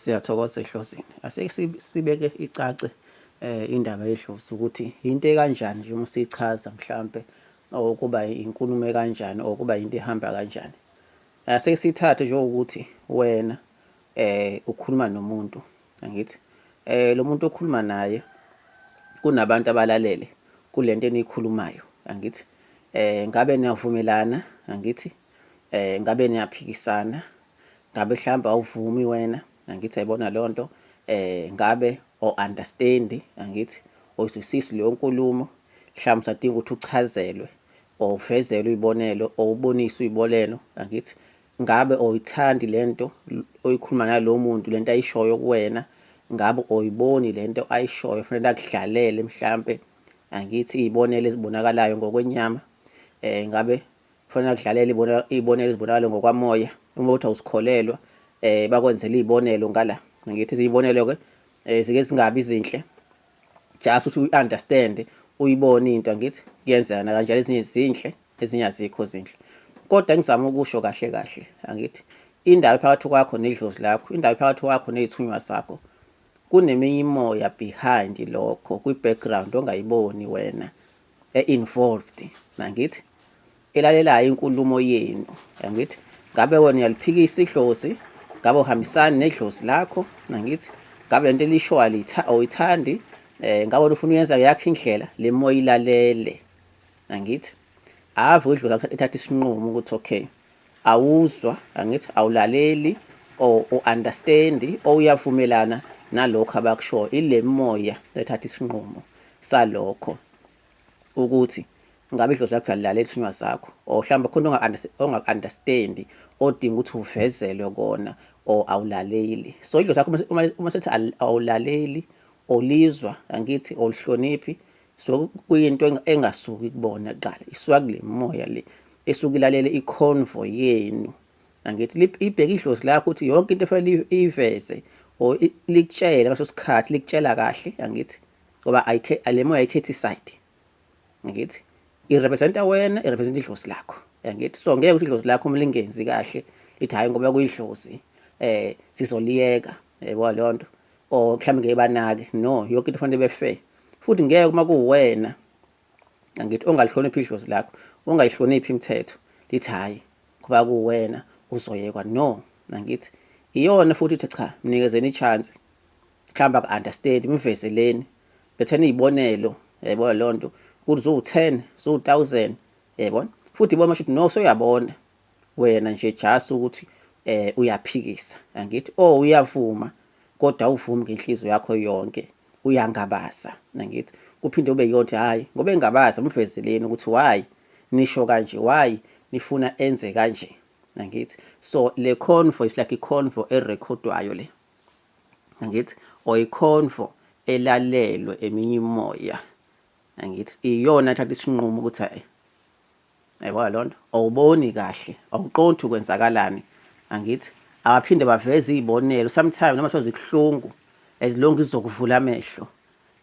Siyathokoza ehlosini. Aseke sibeke icace indaba yedlozi ukuthi into ekanjani nje uma sichaza mhlambe okuba inkulumo kanjani okuba into ehamba kanjani. Aseke sithathe njengokuthi wena ukhuluma nomuntu, angithi lo muntu okhuluma naye kunabantu abalalele kulento eniyikhulumayo, angithi ngabe niyavumelana, angithi ngabe niyaphikisana, ngabe mhlawumbe awuvumi wena, angithi ayibona leyo nto, ngabe o-understand, angithi oyizwisisi leyo nkulumo, mhlawumbe usadinga ukuthi uchazelwe or uvezelwe iy'bonelo or uboniswe iy'bonelo, angithi ngabe oyithandi lento oyikhuluma nalowo muntu, lento ayishoyo kuwena, ngabe oyiboni lento ayishoyo, kufanele akudlalele mhlampe, angithi iy'bonelo ezibonakalayo ngokwenyama, ngabe kufanele akudlalele iy'bonelo ezibonakalayo ngokwamoya. Uma uthi awusikholelwa bakwenzela iy'bonelo ngala, angithi izibonelo-ke zike zingabi zinhle, just ukuthi uyi-understand, uyibone into, angithi kuyenzeka kanjalo, ezinye zinhle ezinye azikho zinhle. Kodwa ngizama ukusho kahle kahle, angithi indaba phakathi kwakho nedlozi lakho, indaba phakathi kwakho nezithunywa zakho, kuneminye imoya behind lokho, kwi-background ongayiboni wena e-involved, angithi elalelayo inkulumo yenu, angithi ngabe wena uyaliphikisa idlozi, ngabe uhambisani nedlozi lakho, angithi ngabe lento elishoyo awuyithandi, ngabe ufuna uyenza yakho indlela, le moya ilalele, angithi ave idlozi lakho ethatha isinqumo ukuthi okay, awuzwa, angithi awulaleli or u-understand or uyavumelana nalokho abakushoyo. Ile moya ethatha isinqumo salokho ukuthi ngabe idlozi lakho uyalilalela ithunywa zakho, or mhlawumbe khona onga-understand odinga ukuthi uvezelwe kona or awulaleli. So idlozi lakho uma sethi awulaleli, olizwa, angithi olihloniphi, so kuyinto engasuki kubona kuqala, isuka kule moya le esuke ilalele i-convo yenu, angithi ibheke idlozi lakho ukuthi yonke into efanele iyiveze or likutshele ngaso sikhathi, likutshela kahle, angithi ngoba le moya ayikhethi side, angithi irepresenta wena, irepresenta idlozi lakho, angithi. So ngeke ukuthi idlozi lakho uma lingenzi kahle lithi hayi ngoba kuyidlozi sizoliyeka, yabo leyo nto, or mhlawumbe ngeke banake. No, yonke into kufanele be-fair, futhi ngeke uma kuwena, angithi ongalihloniphi idlozi lakho, ungayihloniphi imithetho, lithi hayi ngoba kuwena uzoyekwa. No, angithi iyona futhi ithi cha, mnikezeni i-chance, mhlawumbe aku-understand, mvezeleni, betheni iy'bonelo, yayibona leyo nto, ukuthi ziwu-10 ziwu-1000, yayibona, futhi ibona masho ukuthi no, soyabona wena nje just ukuthi uyaphikisa, angithi or uyavuma kodwa awuvumi ngenhliziyo yakho yonke, uyangabaza, angithi kuphinde ube yonke hayi ngoba engabaza mvezeleni ukuthi why nisho kanje, why nifuna enze kanje, angithi. So le convo is like i-convo erekhodwayo le, angithi, or i-convo elalelwe eminye imoya, angithi iyona ethatha isinqumo ukuthi hayi, yayibona loo nto, awuboni kahle, awuqondi ukwenzakalani, angithi abaphinde baveze iy'bonelo sometimes noma soze kuhlungu as long izokuvula amehlo,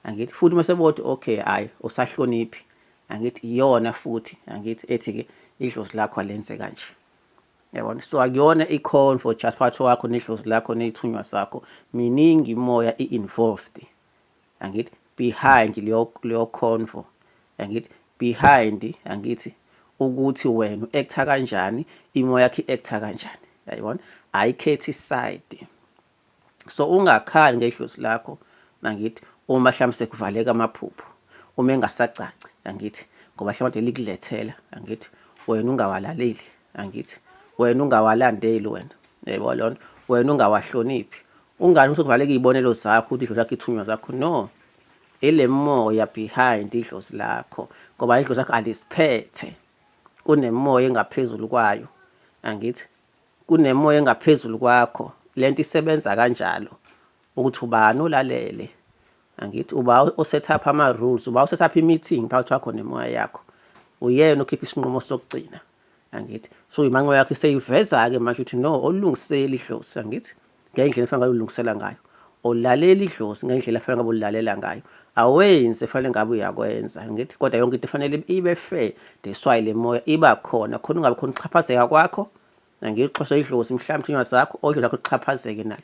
angithi, futhi uma sebona okay hayi usahloniphi, angithi iyona futhi, angithi ethi-ke idlozi lakho alenze kanje, yabona. So akuyona i-convo just phakathi kwakho nedlozi lakho ney'thunywa zakho, miningi imoya i-involved, angithi behind leyo convo, angithi behind, angithi ukuthi wena u-acta kanjani, imoya yakho i-acta kanjani, yayibona, ayikhethi side. So ungakhali ngedlozi lakho, angithi uma mhlawumbe sekuvaleka amaphupho, uma engasacaci, angithi ngoba mhlawumbe likulethela, angithi wena ungawalaleli, angithi wena ungawalandeli, wena yayibona leyo nto, wena ungawahloniphi, ungani usekuvaleka iy'bonelo zakho ukuthi idlozi lakho ithunywa zakho. No, ile moya behind idlozi lakho, ngoba idlozi lakho alisiphethe, kunemoya engaphezulu kwayo, angithi kunemoya engaphezulu kwakho, lento isebenza kanjalo ukuthi ubani olalele, angithi uba oset up ama-rules, uba oset up i-meeting phakathi kwakho nemoya yakho, uyena okhipha isinqumo sokugcina, angithi. So imanqo yakho iseyiveza-ke manje ukuthi no, olungisela idlozi, angithi ngendlela efanele ngabe ulungisela ngayo, olalela idlozi ngendlela efanele ngabe ulilalela ngayo, awenze efanele ngabe uyakwenza, angithi, kodwa yonke into efanele ibe fair. That's why le moya iba khona, khona ungabe khona ukuxhaphazeka kwakho, angithi xhosa idlozi mhlawumbe ithunywa zakho, or idlozi lakho liqhaphazeke nalo.